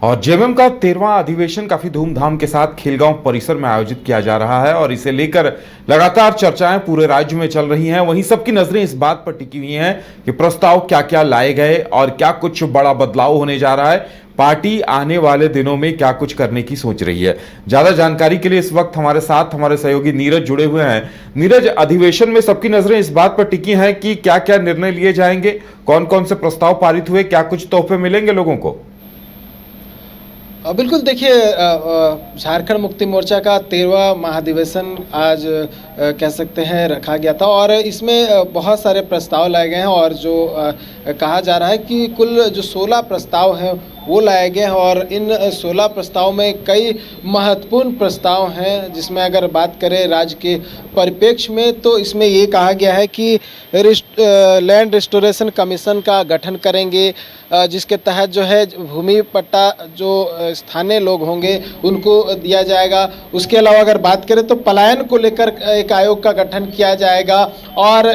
और जेएमएम का 13वां अधिवेशन काफी धूमधाम के साथ खेलगांव परिसर में आयोजित किया जा रहा है और इसे लेकर लगातार चर्चाएं पूरे राज्य में चल रही हैं। वहीं सबकी नजरें इस बात पर टिकी हुई हैं कि प्रस्ताव क्या क्या लाए गए और क्या कुछ बड़ा बदलाव होने जा रहा है। पार्टी आने वाले दिनों में क्या कुछ करने की सोच रही है। ज्यादा जानकारी के लिए इस वक्त हमारे साथ हमारे सहयोगी नीरज जुड़े हुए हैं। नीरज, अधिवेशन में सबकी नजरें इस बात पर टिकी हैं कि क्या क्या निर्णय लिए जाएंगे, कौन कौन से प्रस्ताव पारित हुए, क्या कुछ तोहफे मिलेंगे लोगों को? बिल्कुल, देखिए, झारखंड मुक्ति मोर्चा का 13वां महाधिवेशन आज कह सकते हैं रखा गया था और इसमें बहुत सारे प्रस्ताव लाए गए हैं और जो कहा जा रहा है कि कुल जो 16 प्रस्ताव हैं वो लाए गए हैं और इन 16 प्रस्ताव में कई महत्वपूर्ण प्रस्ताव हैं, जिसमें अगर बात करें राज्य के परिप्रेक्ष्य में तो इसमें ये कहा गया है कि लैंड रिस्टोरेशन कमीशन का गठन करेंगे, जिसके तहत जो है भूमि पट्टा जो स्थानीय लोग होंगे उनको दिया जाएगा। उसके अलावा अगर बात करें तो पलायन को लेकर एक आयोग का गठन किया जाएगा और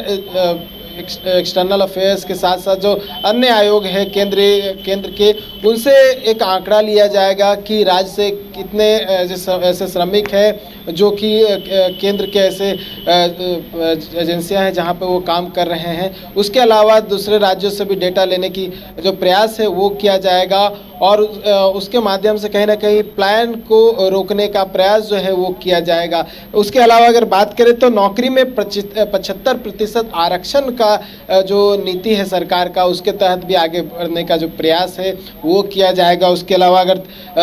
एक्सटर्नल अफेयर्स के साथ साथ जो अन्य आयोग है केंद्र के, उनसे एक आंकड़ा लिया जाएगा कि राज्य से कितने ऐसे श्रमिक हैं जो कि केंद्र के ऐसे एजेंसियां हैं जहां पे वो काम कर रहे हैं। उसके अलावा दूसरे राज्यों से भी डेटा लेने की जो प्रयास है वो किया जाएगा और उसके माध्यम से कहीं ना कहीं प्लान को रोकने का प्रयास जो है वो किया जाएगा। उसके अलावा अगर बात करें तो नौकरी में 75% आरक्षण का जो नीति है सरकार का, उसके तहत भी आगे बढ़ने का जो प्रयास है वो किया जाएगा। उसके अलावा अगर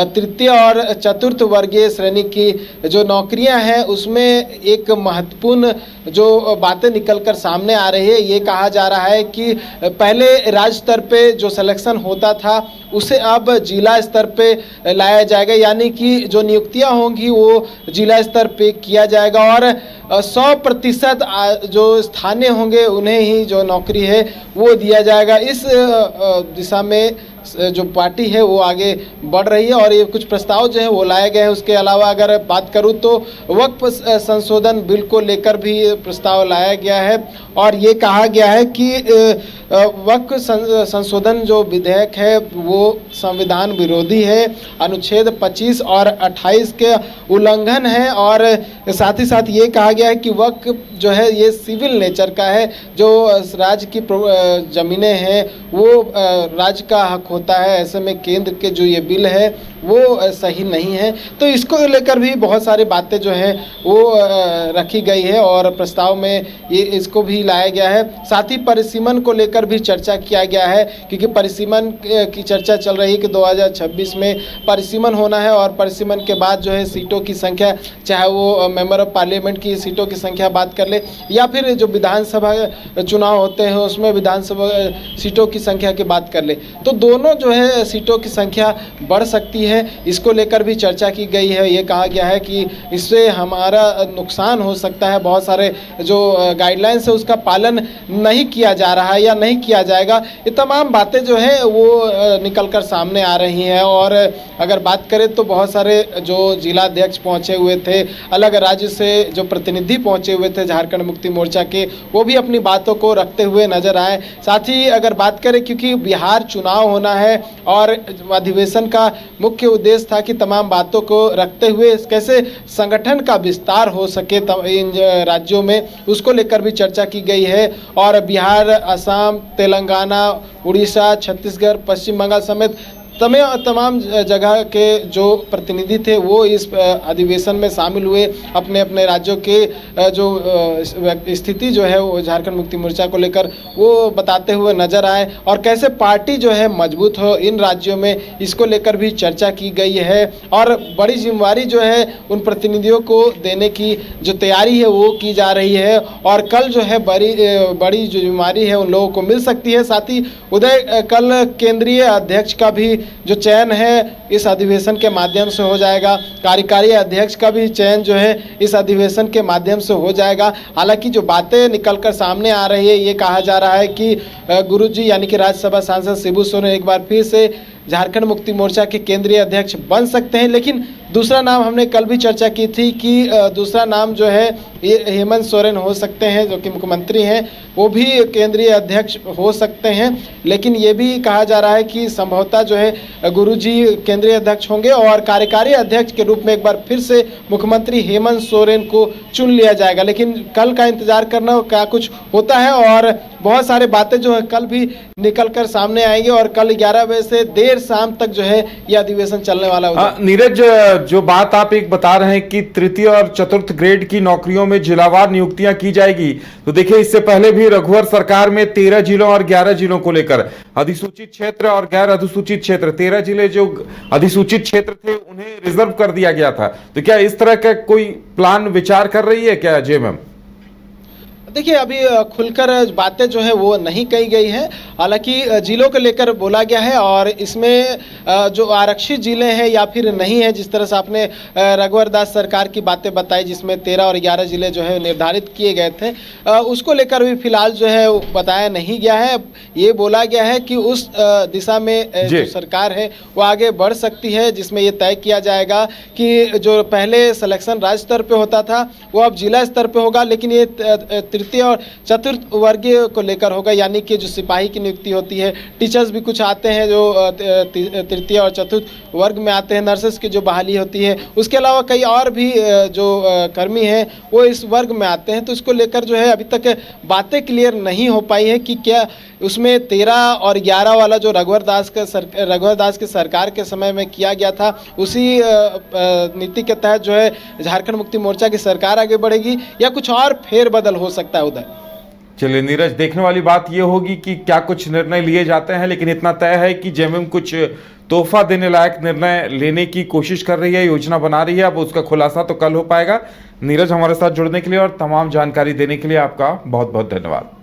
तृतीय और चतुर्थ वर्गीय श्रेणी की जो नौकरियां हैं उसमें एक महत्वपूर्ण जो बातें निकलकर सामने आ रही है, ये कहा जा रहा है कि पहले राज्य स्तर पे जो सिलेक्शन होता था उसे अब जिला स्तर पे लाया जाएगा, यानी कि जो नियुक्तियां होंगी वो जिला स्तर पे किया जाएगा और 100% जो स्थानीय होंगे उन्हें ही जो नौकरी है वो दिया जाएगा। इस दिशा में जो पार्टी है वो आगे बढ़ रही है और ये कुछ प्रस्ताव जो है वो लाए गए हैं। उसके अलावा अगर बात करूं तो वक्फ संशोधन बिल को लेकर भी प्रस्ताव लाया गया है और ये कहा गया है कि वक्फ संशोधन जो विधेयक है वो संविधान विरोधी है, अनुच्छेद 25 और 28 के उल्लंघन है और साथ ही साथ ये कहा गया है कि वक्फ जो है ये सिविल नेचर का है, जो राज्य की ज़मीनें हैं वो राज्य का हक होता है। ऐसे में केंद्र के जो ये बिल है वो सही नहीं है, तो इसको लेकर भी बहुत सारी बातें जो है वो रखी गई है और प्रस्ताव में ये इसको भी लाया गया है। साथ ही परिसीमन को लेकर भी चर्चा किया गया है, क्योंकि परिसीमन की चर्चा चल रही है कि 2026 में परिसीमन होना है और परिसीमन के बाद जो है सीटों की संख्या, चाहे वो मेंबर ऑफ पार्लियामेंट की सीटों की संख्या बात कर ले या फिर जो विधानसभा चुनाव होते हैं उसमें विधानसभा सीटों की संख्या की बात कर ले, तो दोनों जो है सीटों की संख्या बढ़ सकती है। इसको लेकर भी चर्चा की गई है। ये कहा गया है कि इससे हमारा नुकसान हो सकता है, बहुत सारे जो गाइडलाइंस है उसका पालन नहीं किया जा रहा है या नहीं किया जाएगा। ये तमाम बातें जो है वो निकलकर सामने आ रही हैं और अगर बात करें तो बहुत सारे जो जिलाध्यक्ष पहुंचे हुए थे, अलग राज्य से जो प्रतिनिधि पहुंचे हुए थे झारखंड मुक्ति मोर्चा के, वो भी अपनी बातों को रखते हुए नजर आए। साथ ही अगर बात करें, क्योंकि बिहार चुनाव होना है और अधिवेशन का मुख्य उद्देश्य था कि तमाम बातों को रखते हुए कैसे संगठन का विस्तार हो सके इन राज्यों में, उसको लेकर भी चर्चा की गई है और बिहार, असम, तेलंगाना, उड़ीसा, छत्तीसगढ़, पश्चिम बंगाल समेत तमाम जगह के जो प्रतिनिधि थे वो इस अधिवेशन में शामिल हुए, अपने अपने राज्यों के जो स्थिति जो है वो झारखंड मुक्ति मोर्चा को लेकर वो बताते हुए नजर आए और कैसे पार्टी जो है मजबूत हो इन राज्यों में, इसको लेकर भी चर्चा की गई है और बड़ी जिम्मेवारी जो है उन प्रतिनिधियों को देने की जो तैयारी है वो की जा रही है और कल जो है बड़ी जो जिम्मेवारी है उन लोगों को मिल सकती है। साथ ही कल केंद्रीय अध्यक्ष का भी जो चयन है इस अधिवेशन के माध्यम से हो जाएगा, कार्यकारी अध्यक्ष का भी चयन जो है इस अधिवेशन के माध्यम से हो जाएगा। हालांकि जो बातें निकलकर सामने आ रही है, ये कहा जा रहा है कि गुरुजी यानी कि राज्यसभा सांसद शिबू सोरेन एक बार फिर से झारखंड मुक्ति मोर्चा के केंद्रीय अध्यक्ष बन सकते हैं। लेकिन दूसरा नाम हमने कल भी चर्चा की थी कि दूसरा नाम जो है ये हेमंत सोरेन हो सकते हैं, जो कि मुख्यमंत्री हैं, वो भी केंद्रीय अध्यक्ष हो सकते हैं। लेकिन ये भी कहा जा रहा है कि संभवतः जो है गुरुजी केंद्रीय अध्यक्ष होंगे और कार्यकारी अध्यक्ष के रूप में एक बार फिर से मुख्यमंत्री हेमंत सोरेन को चुन लिया जाएगा। लेकिन कल का इंतजार करना क्या कुछ होता है, और बहुत सारे बातें जो है कल भी निकल कर सामने आएंगे और कल 11 बजे से देर शाम तक जो है यह अधिवेशन चलने वाला होगा। नीरज, जो बात आप एक बता रहे हैं कि तृतीय और चतुर्थ ग्रेड की नौकरियों में जिलावार नियुक्तियां की जाएगी, तो देखिए इससे पहले भी रघुवर सरकार में 13 जिलों और 11 जिलों को लेकर अधिसूचित क्षेत्र और गैर अधिसूचित क्षेत्र 13 जिले जो अधिसूचित क्षेत्र थे उन्हें रिजर्व कर दिया गया था। तो क्या इस तरह का कोई प्लान विचार कर रही है क्या जेएमएम? देखिए, अभी खुलकर बातें जो है वो नहीं कही गई है। हालांकि जिलों को लेकर बोला गया है और इसमें जो आरक्षित जिले हैं या फिर नहीं है, जिस तरह से आपने रघुवर दास सरकार की बातें बताई जिसमें 13 और 11 जिले जो है निर्धारित किए गए थे, उसको लेकर भी फिलहाल जो है बताया नहीं गया है। ये बोला गया है कि उस दिशा में जो सरकार है वो आगे बढ़ सकती है, जिसमें ये तय किया जाएगा कि जो पहले सिलेक्शन राज्य स्तर पर होता था वो अब जिला स्तर पर होगा। लेकिन ये तृतीय और चतुर्थ वर्गीय को लेकर होगा, यानी कि जो सिपाही की नियुक्ति होती है, टीचर्स भी कुछ आते हैं जो तृतीय और चतुर्थ वर्ग में आते हैं, नर्सेस की जो बहाली होती है, उसके अलावा कई और भी जो कर्मी हैं वो इस वर्ग में आते हैं। तो इसको लेकर जो है अभी तक बातें क्लियर नहीं हो पाई है कि क्या उसमें 13 और 11 वाला जो रघुवर दास के सरकार के समय में किया गया था उसी नीति के तहत जो है झारखंड मुक्ति मोर्चा की सरकार आगे बढ़ेगी या कुछ और फेरबदल हो सकता है उधर। चलिए नीरज, देखने वाली बात यह होगी कि क्या कुछ निर्णय लिए जाते हैं, लेकिन इतना तय है कि जेएमएम कुछ तोहफा देने लायक निर्णय लेने की कोशिश कर रही है, योजना बना रही है। अब उसका खुलासा तो कल हो पाएगा। नीरज, हमारे साथ जुड़ने के लिए और तमाम जानकारी देने के लिए आपका बहुत बहुत धन्यवाद।